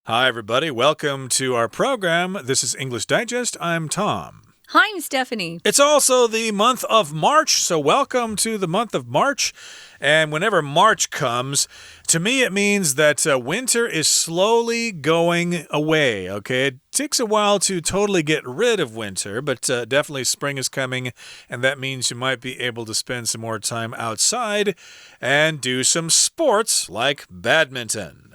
Hi, everybody. Welcome to our program. This is English Digest. I'm Tom. Hi, I'm Stephanie. It's also the month of March, so welcome to the month of March. And whenever March comes, to me it means that winter is slowly going away, okay? It takes a while to totally get rid of winter, but definitely spring is coming, and that means you might be able to spend some more time outside and do some sports like badminton.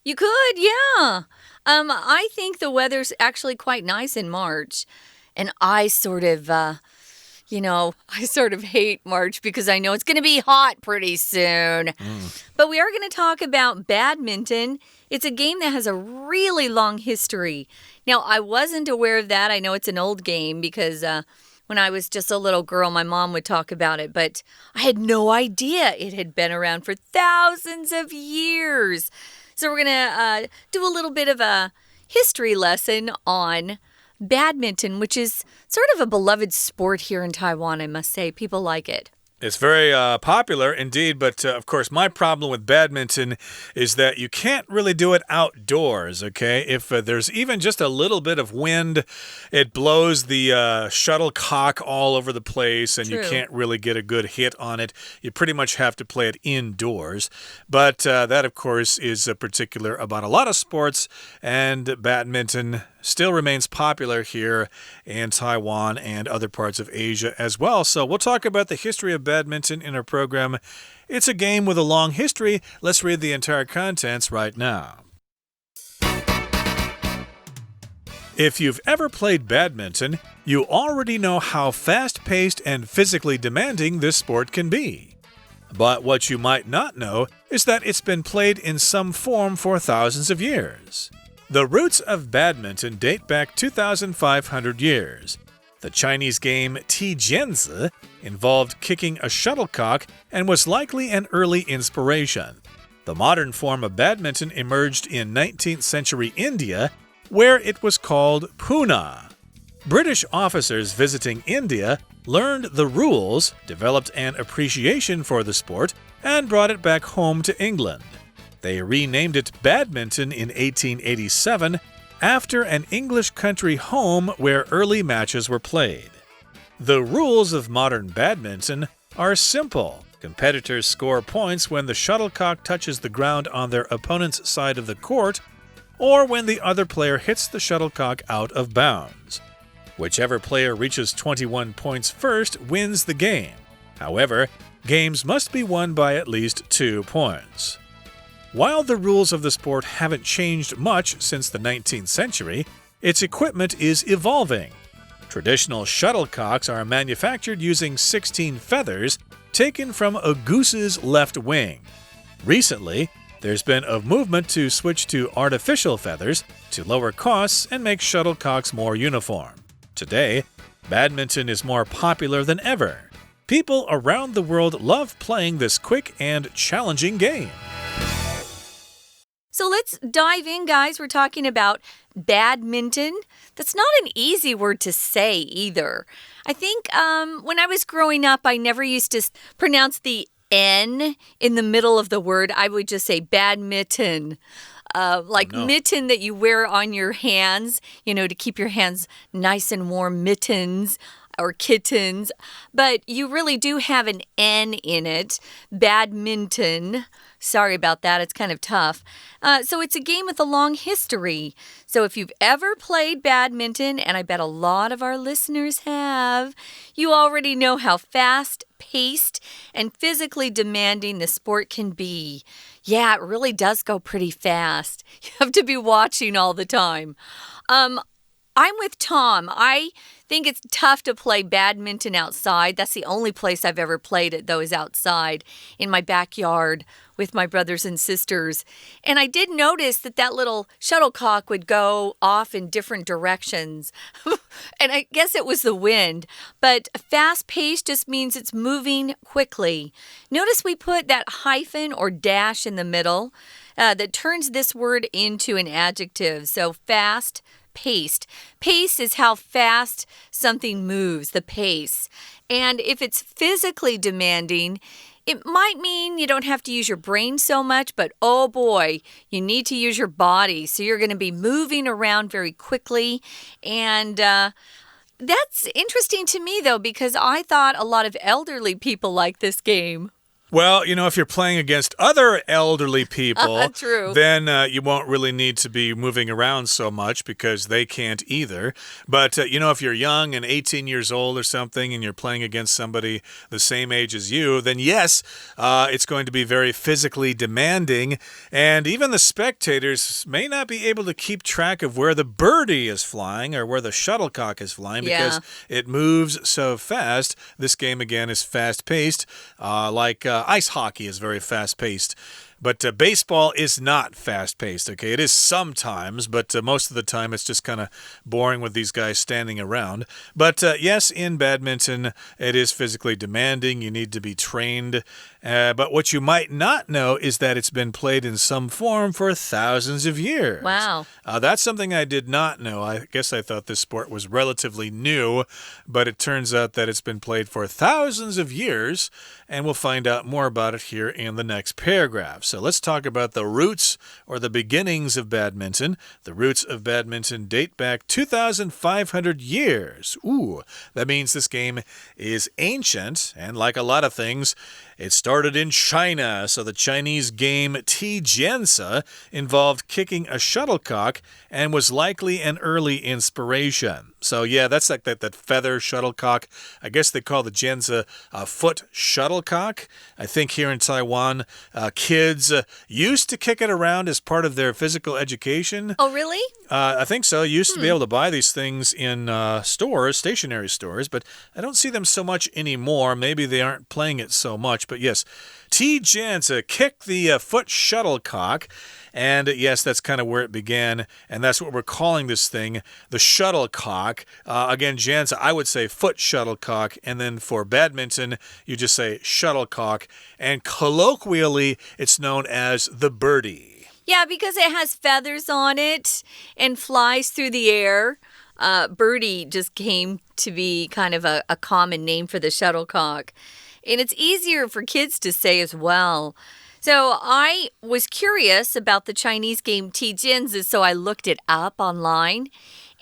You could, yeah. I think the weather's actually quite nice in March. And I sort of hate March because I know it's going to be hot pretty soon. But we are going to talk about badminton. It's a game that has a really long history. Now, I wasn't aware of that. I know it's an old game because when I was just a little girl, my mom would talk about it. But I had no idea it had been around for thousands of years. So we're going to do a little bit of a history lesson on badminton, which is sort of a beloved sport here in Taiwan, I must say. People like it. It's very popular indeed, but of course my problem with badminton is that you can't really do it outdoors, okay? If there's even just a little bit of wind, it blows the shuttlecock all over the place and you can't really get a good hit on it. You pretty much have to play it indoors. But that, of course, is particular about a lot of sports, and badminton still remains popular here in Taiwan and other parts of Asia as well. So we'll talk about the history of badminton in our program. It's a game with a long history. Let's read the entire contents right now. If you've ever played badminton, you already know how fast-paced and physically demanding this sport can be. But what you might not know is that it's been played in some form for thousands of years. The roots of badminton date back 2,500 years. The Chinese game Digest involved kicking a shuttlecock and was likely an early inspiration. The modern form of badminton emerged in 19th century India, where it was called Puna. British officers visiting India learned the rules, developed an appreciation for the sport, and brought it back home to England. They renamed it badminton in 1887 after an English country home where early matches were played. The rules of modern badminton are simple. Competitors score points when the shuttlecock touches the ground on their opponent's side of the court or when the other player hits the shuttlecock out of bounds. Whichever player reaches 21 points first wins the game. However, games must be won by at least 2 points. While the rules of the sport haven't changed much since the 19th century, its equipment is evolving. Traditional shuttlecocks are manufactured using 16 feathers taken from a goose's left wing. Recently, there's been a movement to switch to artificial feathers to lower costs and make shuttlecocks more uniform. Today, badminton is more popular than ever. People around the world love playing this quick and challenging game. So let's dive in, guys. We're talking about badminton. That's not an easy word to say either. I think when I was growing up, I never used to pronounce the N in the middle of the word. I would just say badminton. Mitten that you wear on your hands, to keep your hands nice and warm, mittens or kittens. But you really do have an N in it. Badminton. Sorry about that. It's kind of tough. So it's a game with a long history. So if you've ever played badminton, and I bet a lot of our listeners have, you already know how fast-paced and physically demanding the sport can be. Yeah, it really does go pretty fast. You have to be watching all the time. I'm with Tom. I think it's tough to play badminton outside. That's the only place I've ever played it, though, is outside in my backyard with my brothers and sisters. And I did notice that little shuttlecock would go off in different directions. And I guess it was the wind. But fast-paced just means it's moving quickly. Notice we put that hyphen or dash in the middle that turns this word into an adjective. So fast-paced. Pace is how fast something moves, the pace. And if it's physically demanding, It might mean you don't have to use your brain so much, but oh boy, you need to use your body. So you're going to be moving around very quickly. And that's interesting to me, though, because I thought a lot of elderly people like this game. Well, if you're playing against other elderly people, True. then you won't really need to be moving around so much because they can't either. But, if you're young and 18 years old or something and you're playing against somebody the same age as you, then yes, it's going to be very physically demanding. And even the spectators may not be able to keep track of where the birdie is flying or where the shuttlecock is flying because it moves so fast. This game, again, is fast-paced, like ice hockey is very fast-paced. But baseball is not fast-paced, okay? It is sometimes, but most of the time it's just kind of boring with these guys standing around. But yes, in badminton, it is physically demanding. You need to be trained. But what you might not know is that it's been played in some form for thousands of years. Wow. That's something I did not know. I guess I thought this sport was relatively new, but it turns out that it's been played for thousands of years, and we'll find out more about it here in the next paragraph. So let's talk about the roots or the beginnings of badminton. The roots of badminton date back 2,500 years. Ooh, that means this game is ancient, and like a lot of things, it started in China. So the Chinese game Digest involved kicking a shuttlecock and was likely an early inspiration. So yeah, that's like that feather shuttlecock. I guess they call the Jianzi a foot shuttlecock. I think here in Taiwan, kids used to kick it around as part of their physical education. Oh, really? I think so. You used to be able to buy these things in stores, stationary stores, but I don't see them so much anymore. Maybe they aren't playing it so much. But yes, Jianzi kick the foot shuttlecock. And yes, that's kind of where it began, and that's what we're calling this thing, the shuttlecock. Again, Jianzi, I would say foot shuttlecock, and then for badminton, you just say shuttlecock, and colloquially, it's known as the birdie. Yeah, because it has feathers on it and flies through the air. Birdie just came to be kind of a common name for the shuttlecock. And it's easier for kids to say as well. So I was curious about the Chinese game Digest, so I looked it up online.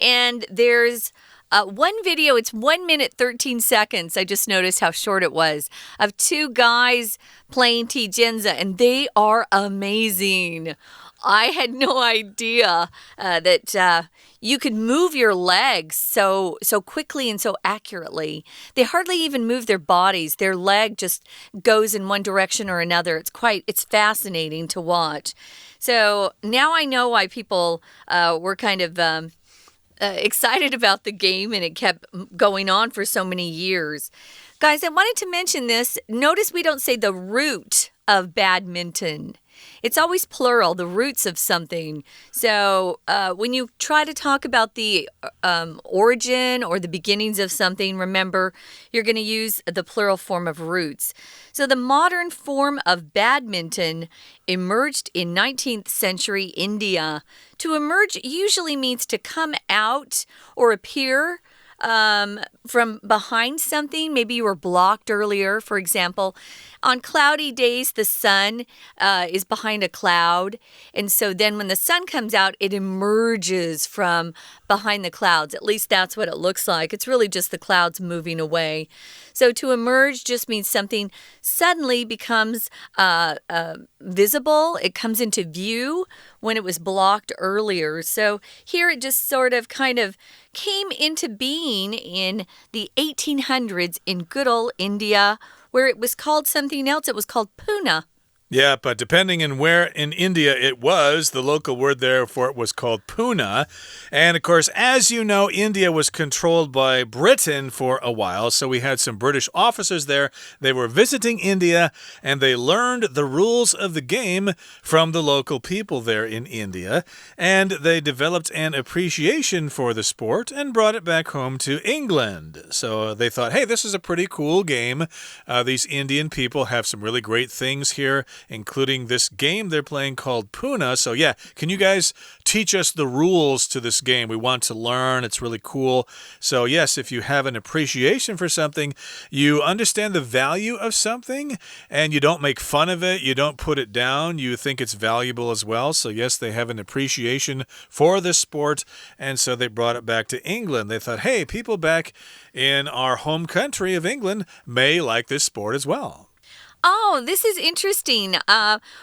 And there's one video, it's 1 minute, 13 seconds. I just noticed how short it was, of two guys playing Digest, and they are amazing. I had no idea that you could move your legs so quickly and so accurately. They hardly even move their bodies. Their leg just goes in one direction or another. It's fascinating to watch. So now I know why people were kind of excited about the game, and it kept going on for so many years. Guys, I wanted to mention this. Notice we don't say the root of badminton. It's always plural, the roots of something. So when you try to talk about the origin or the beginnings of something, remember, you're going to use the plural form of roots. So the modern form of badminton emerged in 19th century India. To emerge usually means to come out or appear from behind something. Maybe you were blocked earlier, for example. On cloudy days, the sun is behind a cloud. And so then when the sun comes out, it emerges from behind the clouds. At least that's what it looks like. It's really just the clouds moving away. So to emerge just means something suddenly becomes visible. It comes into view when it was blocked earlier. So here it just sort of kind of came into being in the 1800s in good old India, where it was called something else. It was called Pune. Yeah, but depending on where in India it was, the local word there for it was called Pune. And of course, as you know, India was controlled by Britain for a while, so we had some British officers there. They were visiting India, and they learned the rules of the game from the local people there in India, and they developed an appreciation for the sport and brought it back home to England. So they thought, hey, this is a pretty cool game. These Indian people have some really great things here. including this game they're playing called Puna. So yeah, can you guys teach us the rules to this game? We want to learn. It's really cool. So yes, if you have an appreciation for something, you understand the value of something, and you don't make fun of it, you don't put it down, you think it's valuable as well. So yes, they have an appreciation for this sport, and so they brought it back to England. They thought, hey, people back in our home country of England may like this sport as well. Oh, this is interesting.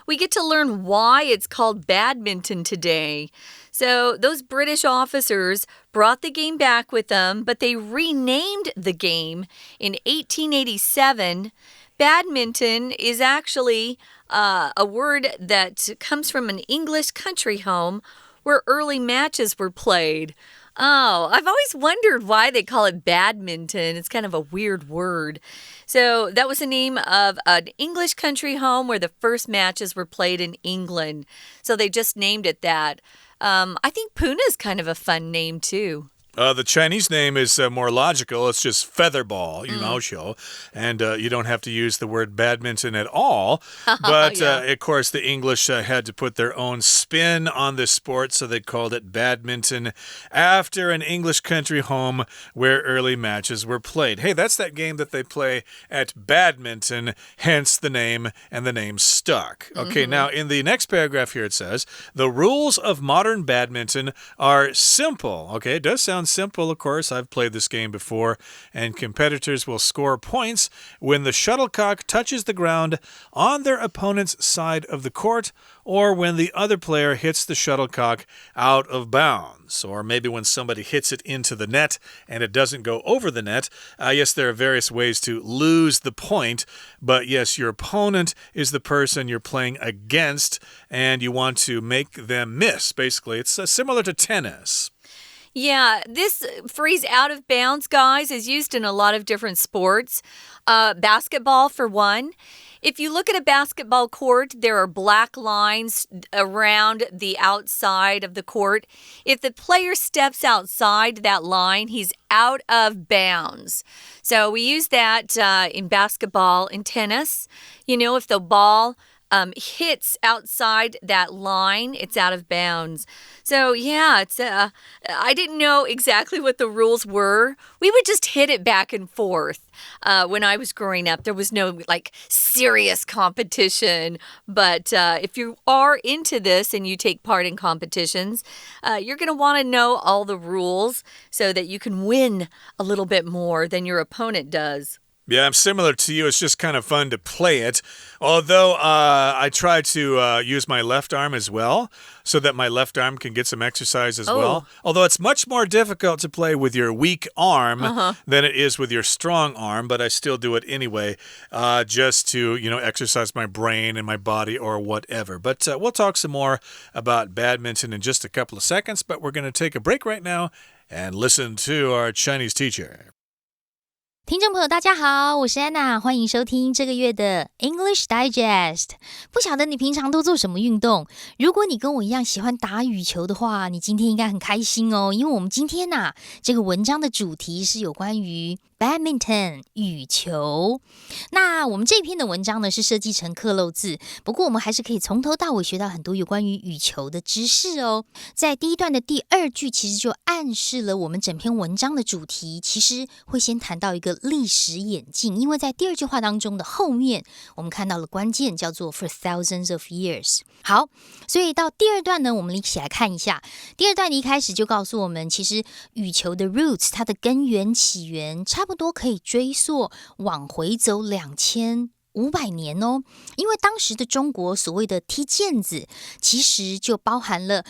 We get to learn why it's called badminton today. So those British officers brought the game back with them, but they renamed the game in 1887. Badminton is actually a word that comes from an English country home where early matches were played. Oh, I've always wondered why they call it badminton. It's kind of a weird word. So that was the name of an English country home where the first matches were played in England. So they just named it that. I think Puna is kind of a fun name, too. The Chinese name is more logical. It's just featherball, 羽毛球. And you don't have to use the word badminton at all. But, of course, the English had to put their own spin on this sport, so they called it badminton after an English country home where early matches were played. Hey, that's that game that they play at Badminton, hence the name, and the name stuck. Okay, now in the next paragraph here it says, the rules of modern badminton are simple. Okay, it does sound simple, of course. I've played this game before, and competitors will score points when the shuttlecock touches the ground on their opponent's side of the court, or when the other player hits the shuttlecock out of bounds, or maybe when somebody hits it into the net and it doesn't go over the net. Yes, there are various ways to lose the point, but yes, your opponent is the person you're playing against, and you want to make them miss. Basically, it's similar to tennis. Yeah, this phrase out of bounds, guys, is used in a lot of different sports. Basketball, for one. If you look at a basketball court, there are black lines around the outside of the court. If the player steps outside that line, he's out of bounds. So we use that in basketball. In tennis, you know, if the ball hits outside that line, it's out of bounds. So yeah, it's I didn't know exactly what the rules were. We would just hit it back and forth. When I was growing up, there was no serious competition. But if you are into this and you take part in competitions, you're going to want to know all the rules so that you can win a little bit more than your opponent does. Yeah, I'm similar to you. It's just kind of fun to play it. Although I try to use my left arm as well, so that my left arm can get some exercise as well. Although it's much more difficult to play with your weak arm than it is with your strong arm, but I still do it anyway, just to, exercise my brain and my body or whatever. But we'll talk some more about badminton in just a couple of seconds, but we're going to take a break right now and listen to our Chinese teacher. 听众朋友大家好，我是安娜，欢迎收听这个月的 English Digest。 不晓得你平常都做什么运动？如果你跟我一样喜欢打羽球的话，你今天应该很开心哦，因为我们今天这个文章的主题是有关于 Badminton 羽球。那我们这篇的文章呢是设计成课漏字，不过我们还是可以从头到尾学到很多有关于羽球的知识哦。在第一段的第二句其实就暗示了我们整篇文章的主题，其实会先谈到一个历史演进，因为在第二句话当中的后面我们看到了关键叫做 for thousands of years。 好，所以到第二段呢，我们一起来看一下。第二段一开始就告诉我们，其实羽球的 roots 它的根源起源差不多可以追溯往回走2500年哦。因为当时的中国所谓的踢毽子其实就包含了，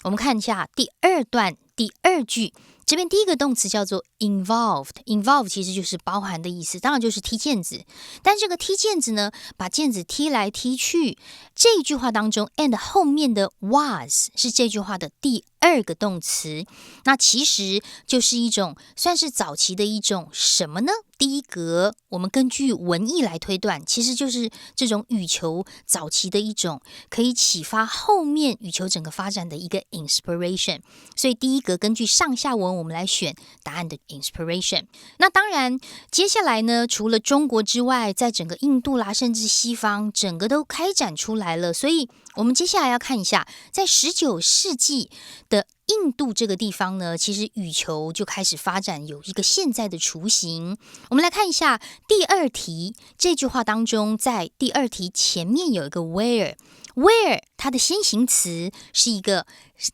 我们看一下第二段第二句，这边第一个动词叫做 involved 其实就是包含的意思，当然就是踢毽子。但这个踢毽子呢，把毽子踢来踢去，这一句话当中 and 后面的 was 是这句话的第二个动词，那其实就是一种算是早期的一种什么呢？第一格，我们根据文意来推断，其实就是这种羽球早期的一种可以启发后面羽球整个发展的一个 inspiration。所以第一格根据上下文，我们来选答案的 inspiration。那当然，接下来呢，除了中国之外，在整个印度啦，甚至西方，整个都开展出来了。所以我们接下来要看一下，在19世纪的印度这个地方呢，其实羽球就开始发展，有一个现在的雏形。我们来看一下第二题，这句话当中，在第二题前面有一个 where 它的先行词是一个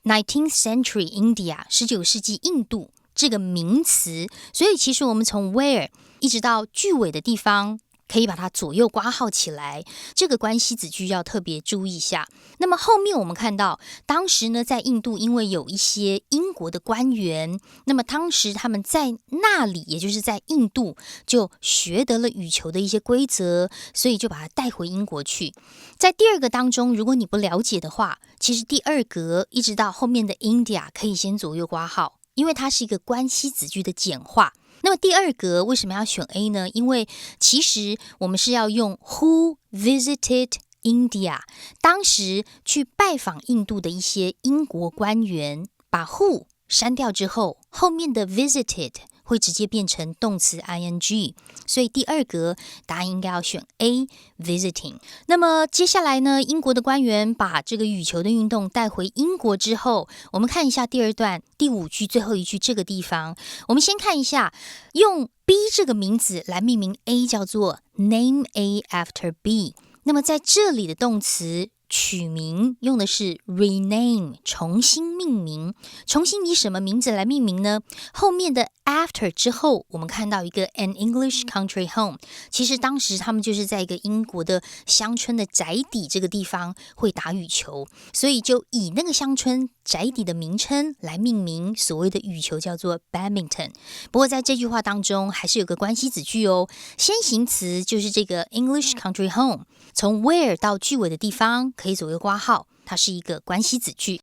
19th century India 19世纪印度这个名词，所以其实我们从 where 一直到句尾的地方，可以把它左右括号起来，这个关系子句要特别注意一下。那么后面我们看到，当时呢，在印度因为有一些英国的官员，那么当时他们在那里，也就是在印度，就学得了羽球的一些规则，所以就把它带回英国去。在第二个当中，如果你不了解的话，其实第二格一直到后面的 India 可以先左右括号，因为它是一个关系子句的简化。那么第二格为什么要选 A 呢？因为其实我们是要用 Who visited India， 当时去拜访印度的一些英国官员，把 Who 删掉之后，后面的 visited 会直接变成动词 ing， 所以第二格答案应该要选 A visiting。 那么接下来呢，英国的官员把这个羽球的运动带回英国之后，我们看一下第二段第5句最后一句这个地方，我们先看一下用 B 这个名字来命名 A 叫做 name A after B， 那么在这里的动词取名用的是 rename， 重新命名。重新以什么名字来命名呢？后面的 after 之后，我们看到一个 an English country home， 其实当时他们就是在一个英国的乡村的宅邸这个地方会打羽球，所以就以那个乡村宅邸的名称来命名所谓的羽球，叫做 Badminton。 不过在这句话当中还是有个关系子句哦，先行词就是这个 English country home， 从 where 到句尾的地方可以左右括号，它是一个关系子句。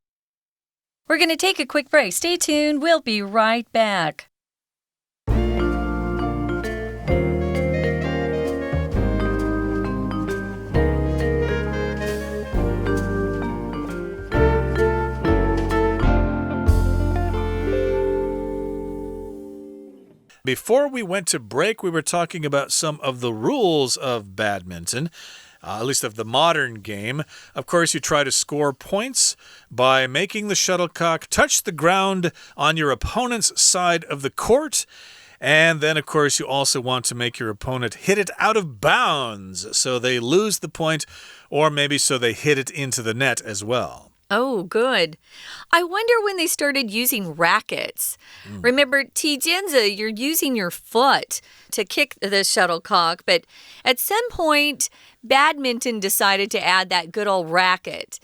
We're going to take a quick break. Stay tuned. We'll be right back. Before we went to break, we were talking about some of the rules of badminton. At least of the modern game. Of course, you try to score points by making the shuttlecock touch the ground on your opponent's side of the court. And then, of course, you also want to make your opponent hit it out of bounds so they lose the point, or maybe so they hit it into the net as well. Oh, good. I wonder when they started using rackets. Remember, 踢毽子, you're using your foot to kick the shuttlecock, but at some point, badminton decided to add that good old racket.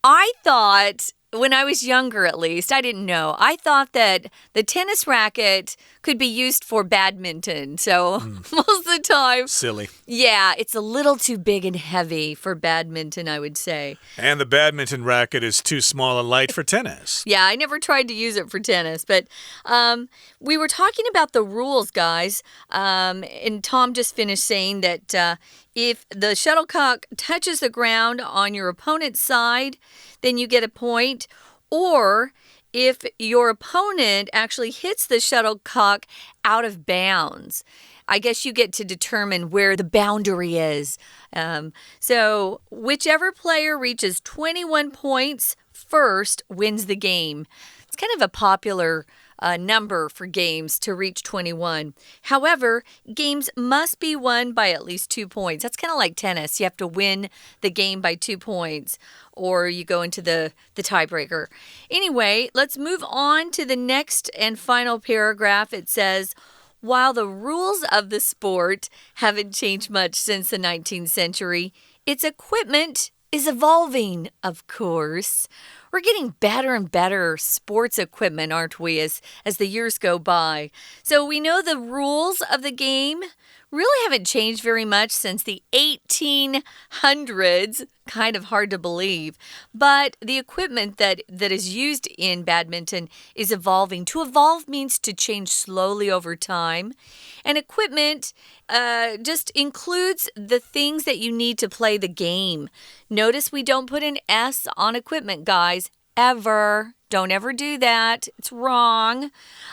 I thought, when I was younger at least, I didn't know. I thought that the tennis racket could be used for badminton. So most of the time... Silly. Yeah, it's a little too big and heavy for badminton, I would say. And the badminton racket is too small and light for tennis. Yeah, I never tried to use it for tennis. But we were talking about the rules, guys. And Tom just finished saying that if the shuttlecock touches the ground on your opponent's side, then you get a point. Or if your opponent actually hits the shuttlecock out of bounds, I guess you get to determine where the boundary is. So whichever player reaches 21 points first wins the game. It's kind of a popular number for games to reach 21. However, games must be won by at least 2 points. That's kind of like tennis. You have to win the game by 2 points, or you go into the tiebreaker. Anyway, let's move on to the next and final paragraph. It says, while the rules of the sport haven't changed much since the 19th century, its equipment is evolving, of course. We're getting better and better sports equipment, aren't we, as the years go by? So we know the rules of the game really haven't changed very much since the 1800s. Kind of hard to believe. But the equipment that is used in badminton is evolving. To evolve means to change slowly over time. And equipment just includes the things that you need to play the game. Notice we don't put an S on equipment, guys. Ever. Don't ever do that. It's wrong.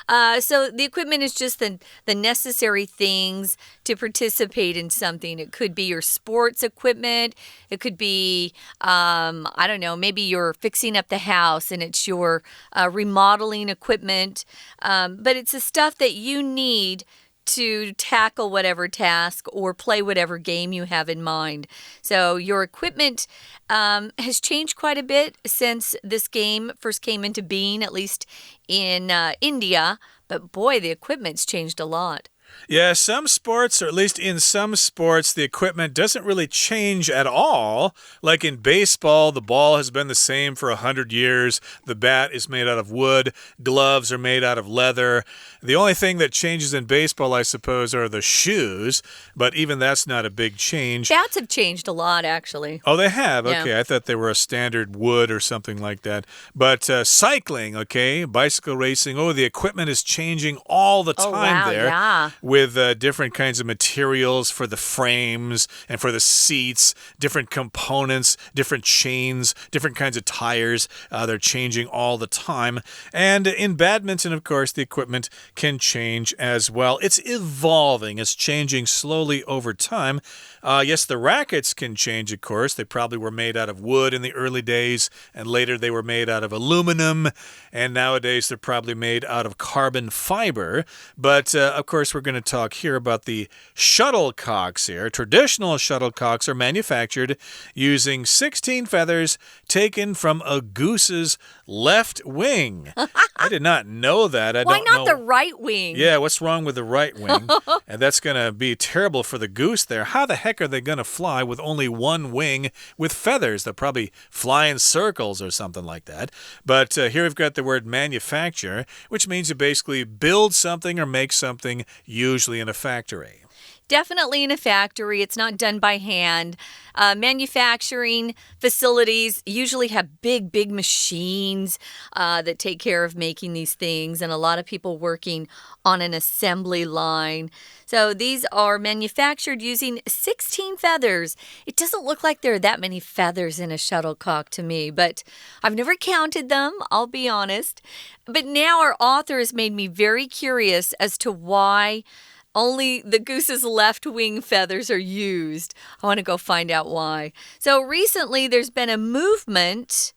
So the equipment is just the necessary things to participate in something. It could be your sports equipment. It could be, I don't know, maybe you're fixing up the house and it's your remodeling equipment. But it's the stuff that you need to tackle whatever task or play whatever game you have in mind. So your equipment has changed quite a bit since this game first came into being, at least in India. But boy, the equipment's changed a lot. Yeah, some sports, or at least in some sports, the equipment doesn't really change at all. Like in baseball, the ball has been the same for 100 years. The bat is made out of wood. Gloves are made out of leather. The only thing that changes in baseball, I suppose, are the shoes. But even that's not a big change. Bats have changed a lot, actually. Oh, they have? Yeah. Okay, I thought they were a standard wood or something like that. But cycling, okay, bicycle racing, the equipment is changing all the time there. Yeah. With different kinds of materials for the frames and for the seats, different components, different chains, different kinds of tires. They're changing all the time. And in badminton, of course, the equipment can change as well. It's evolving. It's changing slowly over time. Yes, the rackets can change, of course. They probably were made out of wood in the early days, and later they were made out of aluminum, and nowadays they're probably made out of carbon fiber. But, of course, we're going to talk here about the shuttlecocks here. Traditional shuttlecocks are manufactured using 16 feathers taken from a goose's left wing. I did not know that. Why not the right wing? Yeah, what's wrong with the right wing? And that's going to be terrible for the goose there. How the heck are they going to fly with only one wing with feathers? They'll probably fly in circles or something like that. But here we've got the word manufacture, which means you basically build something or make something, usually in a factory. Definitely in a factory. It's not done by hand. Manufacturing facilities usually have big machines that take care of making these things, and a lot of people working on an assembly line. So these are manufactured using 16 feathers. It doesn't look like there are that many feathers in a shuttlecock to me, but I've never counted them, I'll be honest. But now our author has made me very curious as to why only the goose's left wing feathers are used. I want to go find out why. So recently there's been a movement,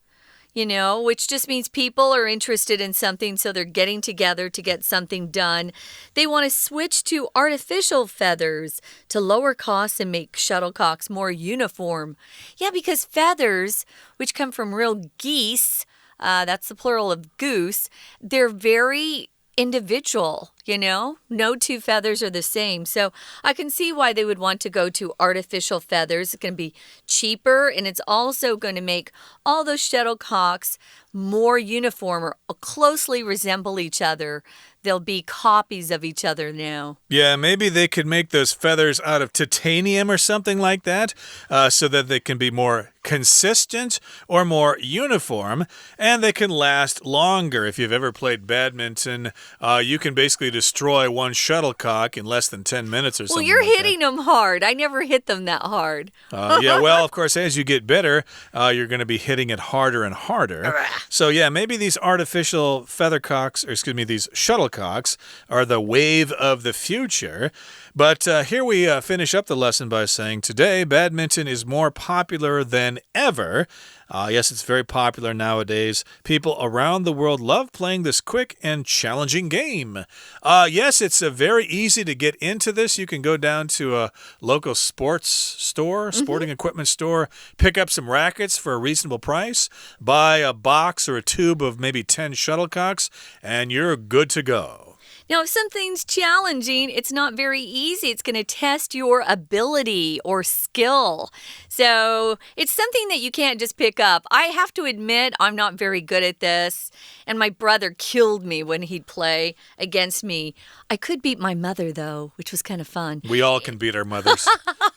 which just means people are interested in something, so they're getting together to get something done. They want to switch to artificial feathers to lower costs and make shuttlecocks more uniform. Yeah, because feathers, which come from real geese, that's the plural of goose, they're very individual, no two feathers are the same. So I can see why they would want to go to artificial feathers. It's going to be cheaper, and it's also going to make all those shuttlecocks more uniform or closely resemble each other. They'll be copies of each other now. Yeah, maybe they could make those feathers out of titanium or something like that, so that they can be more consistent or more uniform, and they can last longer. If you've ever played badminton, you can basically destroy one shuttlecock in less than 10 minutes or something. Well, you're like hitting them hard. I never hit them that hard. Yeah, well, of course, as you get better, you're going to be hitting it harder and harder. So, yeah, maybe these artificial these shuttlecocks are the wave of the future. But here we finish up the lesson by saying today badminton is more popular than ever. Yes, it's very popular nowadays. People around the world love playing this quick and challenging game. Yes, it's very easy to get into this. You can go down to a local sports store, sporting equipment store, pick up some rackets for a reasonable price, buy a box or a tube of maybe 10 shuttlecocks, and you're good to go. Now, if something's challenging, it's not very easy. It's going to test your ability or skill. So it's something that you can't just pick up. I have to admit, I'm not very good at this. And my brother killed me when he'd play against me. I could beat my mother, though, which was kind of fun. We all can beat our mothers.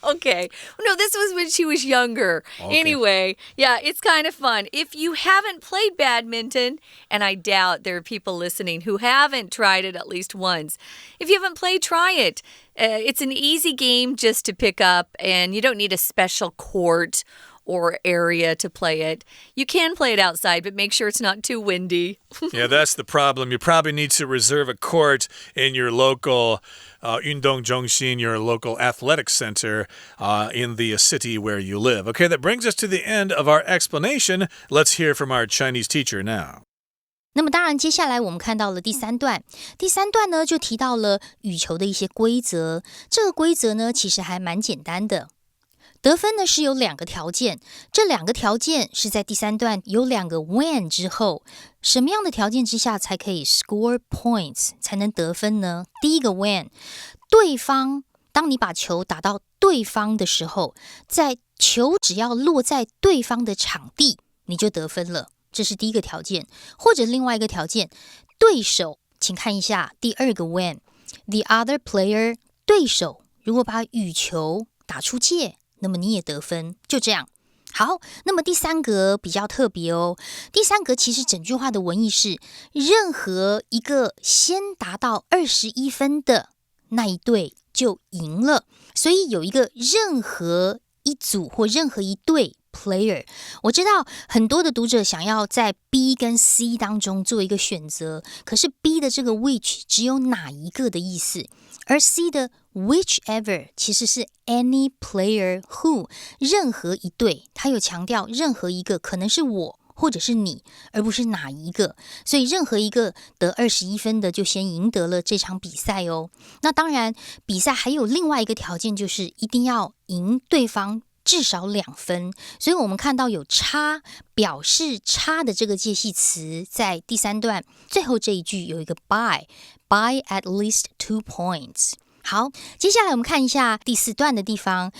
Okay. No, this was when she was younger. Okay. Anyway, yeah, it's kind of fun. If you haven't played badminton, and I doubt there are people listening who haven't tried it at least once. If you haven't played, try it. It's an easy game just to pick up, and you don't need a special court or area to play it. You can play it outside, but make sure it's not too windy. Yeah, that's the problem. You probably need to reserve a court in your local 运动中心, your local athletic center in the city where you live. Okay, that brings us to the end of our explanation. Let's hear from our Chinese teacher now. 那么当然接下来我们看到了第三段呢就提到了羽球的一些规则，这个规则呢其实还蛮简单的。得分呢是有2个条件，这2个条件是在第三段有2个 when 之后，什么样的条件之下才可以 score points 才能得分呢？第一个 when， 对方当你把球打到对方的时候，在球只要落在对方的场地，你就得分了。这是第一个条件，或者另外一个条件，对手，请看一下第二个 when， the other player， 对手如果把羽球打出界，那么你也得分，就这样。好，那么第三格比较特别哦。第三格其实整句话的文意是，任何一个先达到21分的那一队就赢了，所以有一个任何一组或任何一队player， 我知道很多的读者想要在 B 跟 C 当中做一个选择，可是 B 的这个 which 只有哪一个的意思，而 C 的 whichever 其实是 any player who 任何一队，它有强调任何一个，可能是我或者是你，而不是哪一个，所以任何一个得21分的就先赢得了这场比赛哦。那当然比赛还有另外一个条件，就是一定要赢对方至少2分，所以我们看到有差，表示差的这个介系词在第三段最后这一句有一个 by at least 2 points。 好，接下来我们看一下第4段的地方，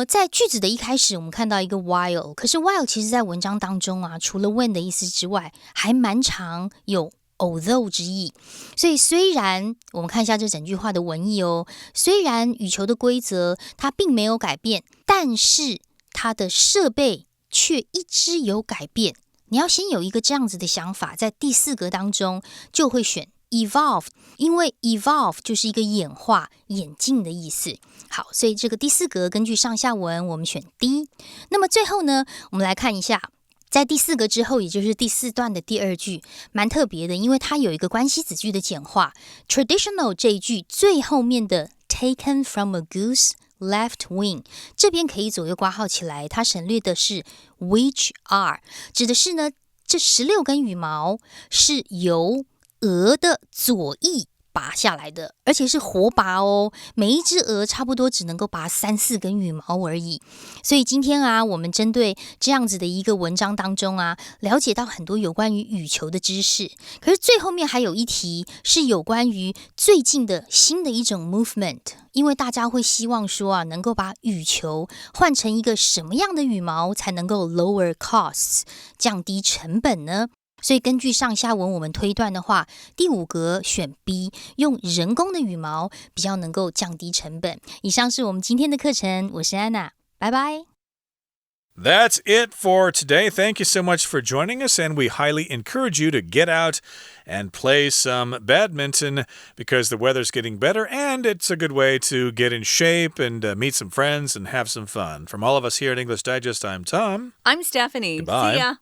在句子的一开始我们看到一个 while， 可是 while 其实在文章当中啊，除了 when 的意思之外，还蛮常有although 之意，所以虽然我们看一下这整句话的文意哦，虽然羽球的规则它并没有改变，但是它的设备却一直有改变。你要先有一个这样子的想法，在第4格当中就会选 evolve， 因为 evolve 就是一个演化、演进的意思。好，所以这个第4格根据上下文我们选 D。 那么最后呢，我们来看一下在第4格之后，也就是第4段的第2句，蛮特别的，因为它有一个关系子句的简化。traditional 这一句最后面的 taken from a goose left wing， 这边可以左右括号起来，它省略的是 which are， 指的是呢这16根羽毛是由鹅的左翼拔下来的，而且是活拔哦，每一只鹅差不多只能够拔3-4根羽毛而已。所以今天啊，我们针对这样子的一个文章当中啊，了解到很多有关于羽球的知识。可是最后面还有一题是有关于最近的新的一种 movement， 因为大家会希望说啊，能够把羽球换成一个什么样的羽毛才能够 lower costs， 降低成本呢？所以根据上下文我们推断的话，第5格选 B， 用人工的羽毛比较能够降低成本。以上是我们今天的课程，我是安娜，拜拜。That's it for today. Thank you so much for joining us, and we highly encourage you to get out and play some badminton because the weather's getting better, and it's a good way to get in shape and meet some friends and have some fun. From all of us here at English Digest, I'm Tom. I'm Stephanie. Goodbye. See ya.